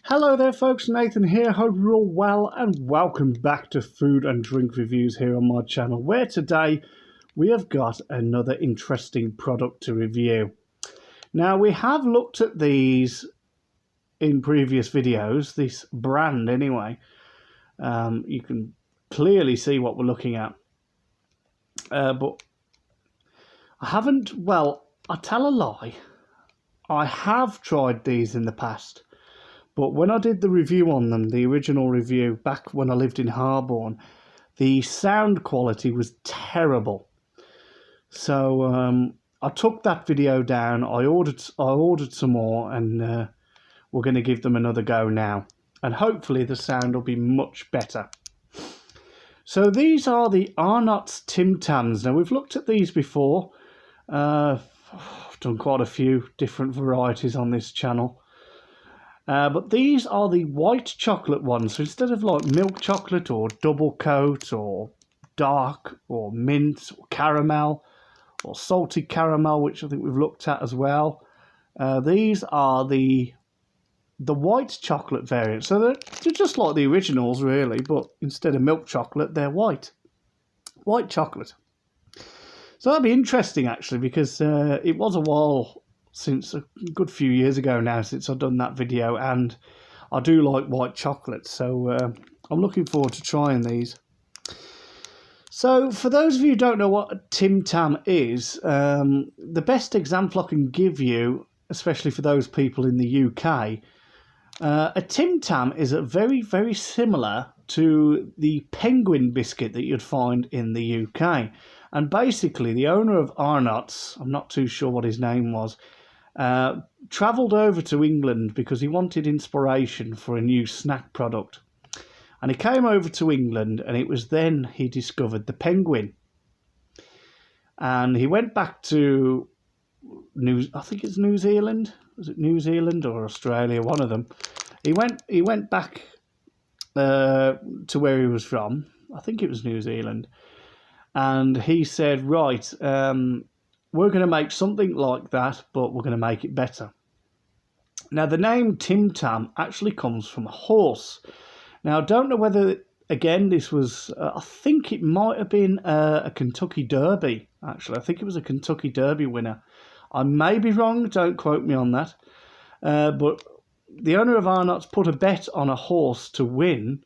Hello there folks, Nathan here, hope you're all well and welcome back to Food and Drink Reviews here on my channel, where today we have got another interesting product to review. Now we have looked at these in previous videos, this brand anyway. You can clearly see what we're looking at, but I haven't, well, I tell a lie, I have tried these in the past. But when I did the review on them, the original review, back when I lived in Harborne, the sound quality was terrible. So I took that video down, I ordered some more, and we're going to give them another go now. And hopefully the sound will be much better. So these are the Arnott's Tim Tams. Now we've looked at these before. I've done quite a few different varieties on this channel. But these are the white chocolate ones. So instead of like milk chocolate or double coat or dark or mint or caramel or salted caramel, which I think we've looked at as well, these are the white chocolate variant. So they're just like the originals really, but instead of milk chocolate, they're white chocolate. So that'd be interesting actually, because it was a while since, a good few years ago now, since I've done that video, and I do like white chocolate, so I'm looking forward to trying these. So for those of you who don't know what a Tim Tam is, the best example I can give you, especially for those people in the UK, a Tim Tam is a very similar to the penguin biscuit that you'd find in the UK. And basically the owner of Arnott's, I'm not too sure what his name was, travelled over to England because he wanted inspiration for a new snack product. And he came over to England, and it was then he discovered the penguin. And he went back to I think it's New Zealand. Was it New Zealand or Australia? One of them. He went back to where he was from. I think it was New Zealand. And he said, right, we're going to make something like that, but we're going to make it better. Now, the name Tim Tam actually comes from a horse. Now, I don't know whether, again, this was, I think it might have been a Kentucky Derby, actually. I think it was a Kentucky Derby winner. I may be wrong, don't quote me on that. But the owner of Arnott's put a bet on a horse to win,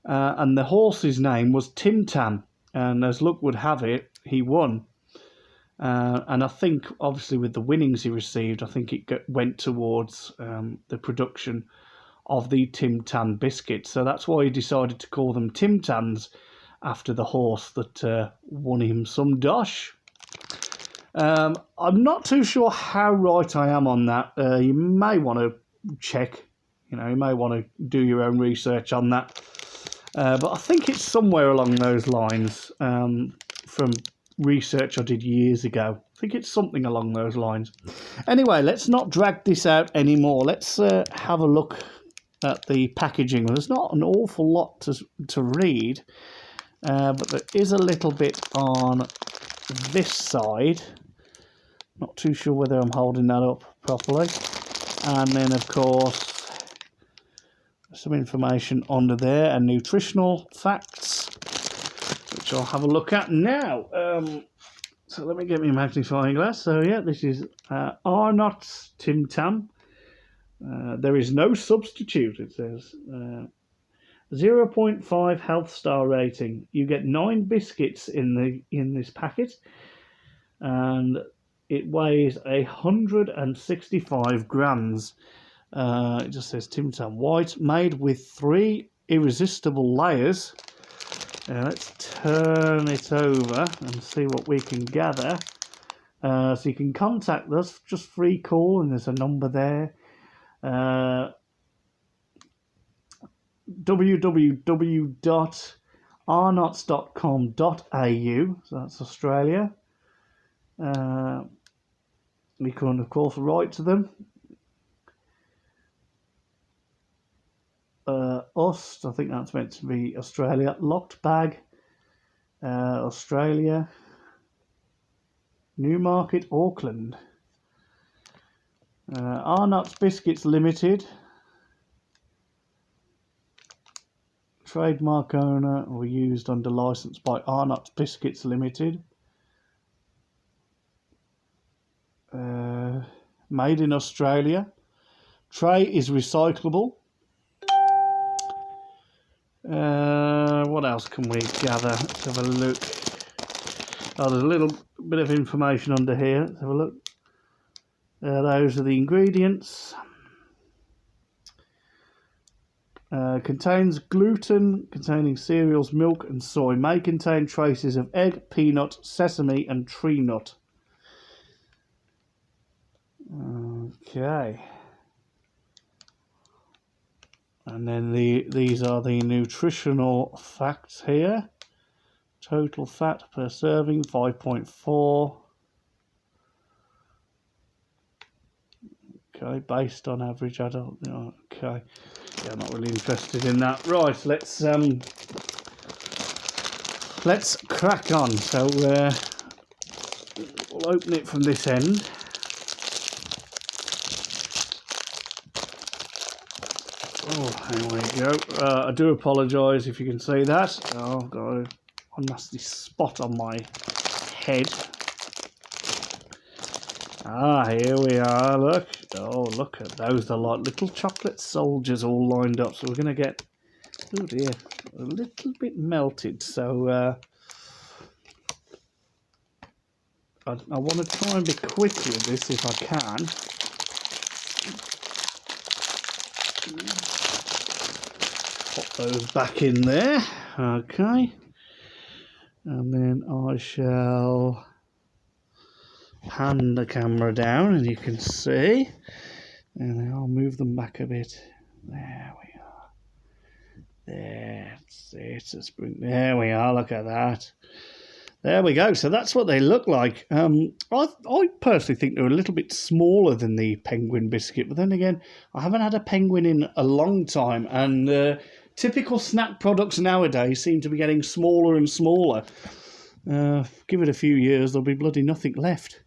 and the horse's name was Tim Tam. And as luck would have it, he won. And I think, obviously, with the winnings he received, I think it went towards the production of the Tim Tam biscuits. So that's why he decided to call them Tim Tams, after the horse that won him some dosh. I'm not too sure how right I am on that. You may want to check. You may want to do your own research on that. But I think it's somewhere along those lines, from research I did years ago. I think it's something along those lines. Anyway, let's not drag this out anymore. Let's have a look at the packaging. There's not an awful lot to read, but there is a little bit on this side. Not too sure whether I'm holding that up properly. And then, of course, some information under there and nutritional facts, which I'll have a look at now. So let me get my magnifying glass. So yeah, this is Arnott's Tim Tam. There is no substitute, it says. 0.5 health star rating. You get 9 biscuits in this packet, and it weighs 165 grams. It just says Tim Tam White, made with 3 irresistible layers. Let's turn it over and see what we can gather. So you can contact us, just free call, and there's a number there. www.arnotts.com.au, so that's Australia. We can, of course, write to them. Us, I think that's meant to be Australia. Locked bag, Australia. Newmarket, Auckland. Arnott's Biscuits Limited. trademark owner or used under license by Arnott's Biscuits Limited. Made in Australia. Tray is recyclable. What else can we gather? Let's have a look. Oh, there's a little bit of information under here. Let's have a look. Those are the ingredients. Contains gluten containing cereals, milk and soy. May contain traces of egg, peanut, sesame and tree nut. Okay. And then these are the nutritional facts here. Total fat per serving 5.4. Okay, based on average adult. Okay, yeah, I'm not really interested in that. Right, let's crack on. So we'll open it from this end. Oh, there we go. I do apologise if you can see that. Oh, I've got a nasty spot on my head. Ah, here we are, look. Oh, look at those. They're like little chocolate soldiers all lined up. So we're going to get, oh dear, a little bit melted. So I want to try and be quick with this if I can. Pop those back in there. Okay. And then I shall pan the camera down and you can see. And then I'll move them back a bit. There we are. That's it. There we are. Look at that. There we go. So that's what they look like. I personally think they're a little bit smaller than the penguin biscuit. But then again, I haven't had a penguin in a long time. And typical snack products nowadays seem to be getting smaller and smaller. Give it a few years, there'll be bloody nothing left.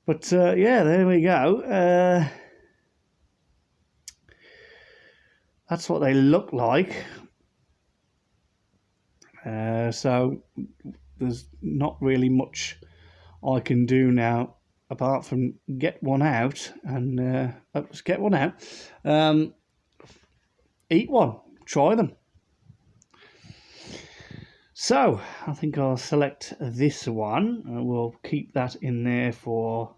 But yeah, there we go. That's what they look like. So there's not really much I can do now apart from get one out and let's get one out. Eat one, try them. So I think I'll select this one. We'll keep that in there for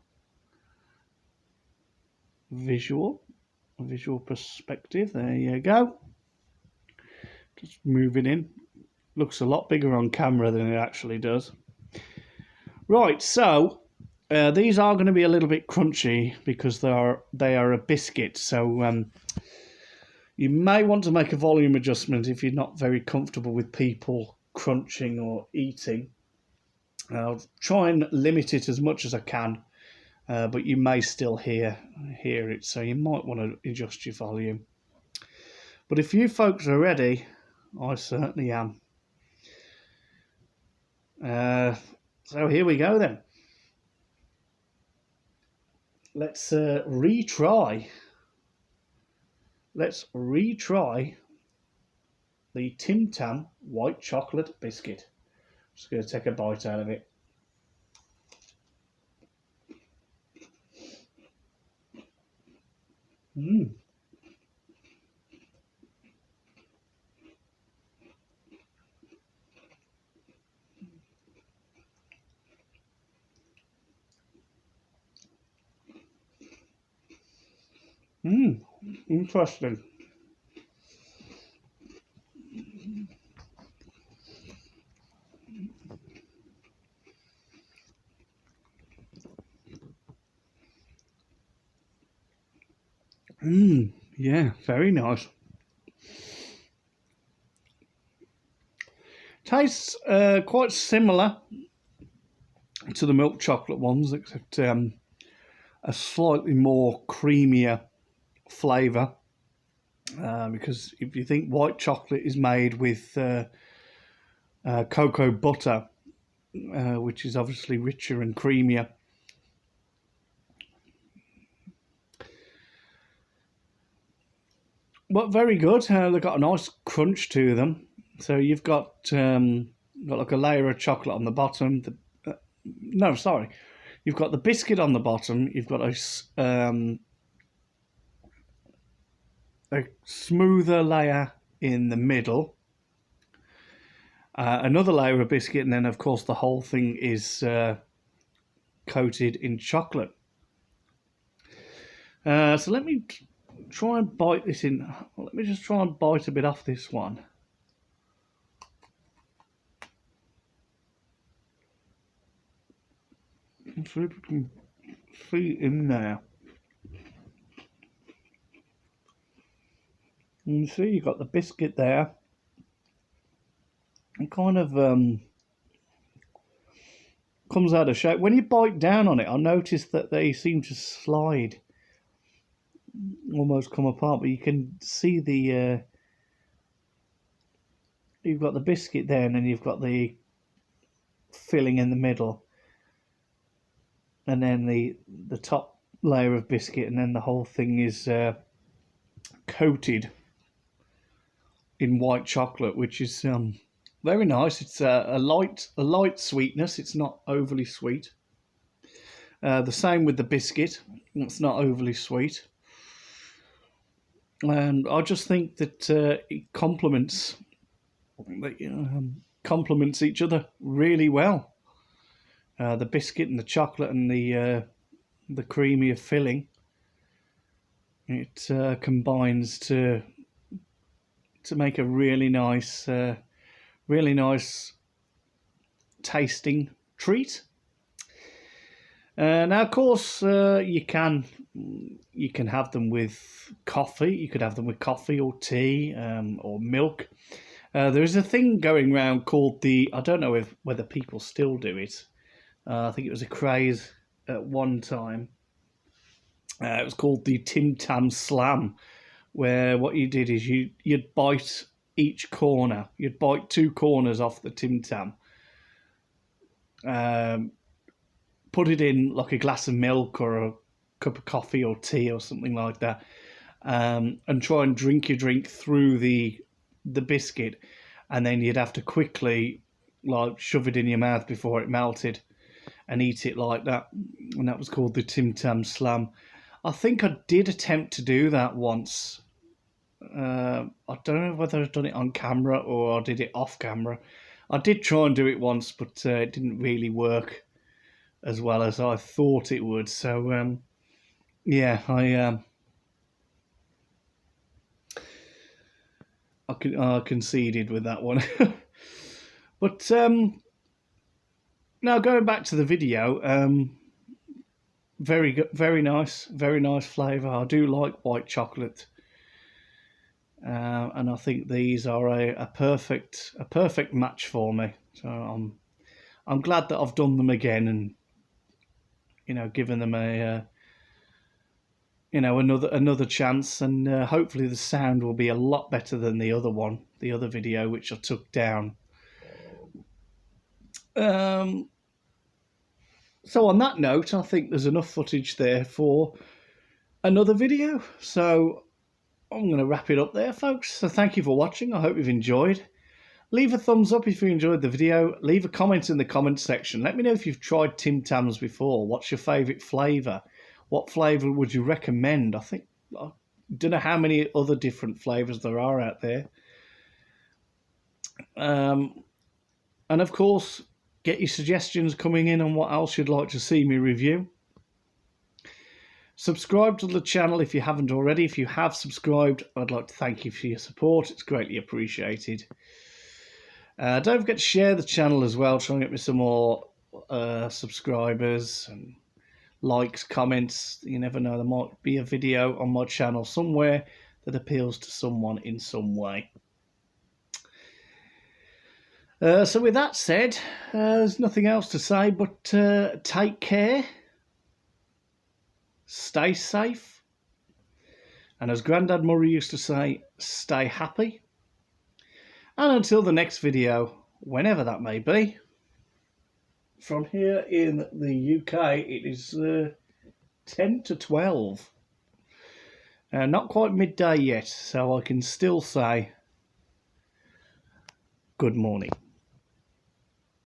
visual perspective. There you go. Just move it in. Looks a lot bigger on camera than it actually does. Right, so these are going to be a little bit crunchy because they are a biscuit. So you may want to make a volume adjustment if you're not very comfortable with people crunching or eating. I'll try and limit it as much as I can, but you may still hear it, so you might want to adjust your volume. But if you folks are ready, I certainly am. So here we go then. Let's retry. Let's retry the TAM White Chocolate Biscuit. Just going to take a bite out of it. Interesting. Yeah, very nice. Tastes quite similar to the milk chocolate ones, except a slightly more creamier flavour. Because if you think white chocolate is made with cocoa butter, which is obviously richer and creamier. But very good. They've got a nice crunch to them. So you've got like a layer of chocolate on the bottom. No, sorry. You've got the biscuit on the bottom. You've got a smoother layer in the middle. Another layer of biscuit, and then of course the whole thing is coated in chocolate. So let me try and bite this in. Let me just try and bite a bit off this one. Let's see if we can see in there. You can see you've got the biscuit there. It kind of comes out of shape. When you bite down on it, I noticed that they seem to slide, almost come apart, but you can see the you've got the biscuit there, and then you've got the filling in the middle, and then the top layer of biscuit, and then the whole thing is coated in white chocolate, which is very nice. It's a light sweetness. It's not overly sweet. The same with the biscuit. It's not overly sweet. And I just think that it complements each other really well. The biscuit and the chocolate and the creamier filling. It combines to make a really nice tasting treat. Now, of course, you can have them with coffee. You could have them with coffee or tea or milk. There is a thing going around called I don't know whether people still do it. I think it was a craze at one time. It was called the TAM Slam, where what you did is you'd bite each corner. You'd bite 2 corners off the Tim Tam. Put it in like a glass of milk or a cup of coffee or tea or something like that, and try and drink your drink through the biscuit, and then you'd have to quickly like shove it in your mouth before it melted and eat it like that. And that was called the Tim Tam Slam. I think I did attempt to do that once. I don't know whether I've done it on camera or I did it off camera. I did try and do it once, but it didn't really work as well as I thought it would. So, yeah, I conceded with that one. But now going back to the video, very good, very nice flavour. I do like white chocolate. And I think these are a perfect match for me. So I'm glad that I've done them again, and given them a another chance, and hopefully the sound will be a lot better than the other video which I took down. So on that note, I think there's enough footage there for another video. So I'm going to wrap it up there, folks. So thank you for watching. I hope you've enjoyed. Leave a thumbs up if you enjoyed the video. Leave a comment in the comment section. Let me know if you've tried Tim Tams before. What's your favourite flavour? What flavour would you recommend? I don't know how many other different flavours there are out there. And of course, get your suggestions coming in on what else you'd like to see me review. Subscribe to the channel if you haven't already. If you have subscribed, I'd like to thank you for your support. It's greatly appreciated. Don't forget to share the channel as well. Try and get me some more subscribers and likes, comments. You never know, there might be a video on my channel somewhere that appeals to someone in some way. So with that said, there's nothing else to say but take care. Stay safe, and as Grandad Murray used to say, stay happy. And until the next video, whenever that may be, from here in the UK, it is 10 to 12. Not quite midday yet, so I can still say good morning.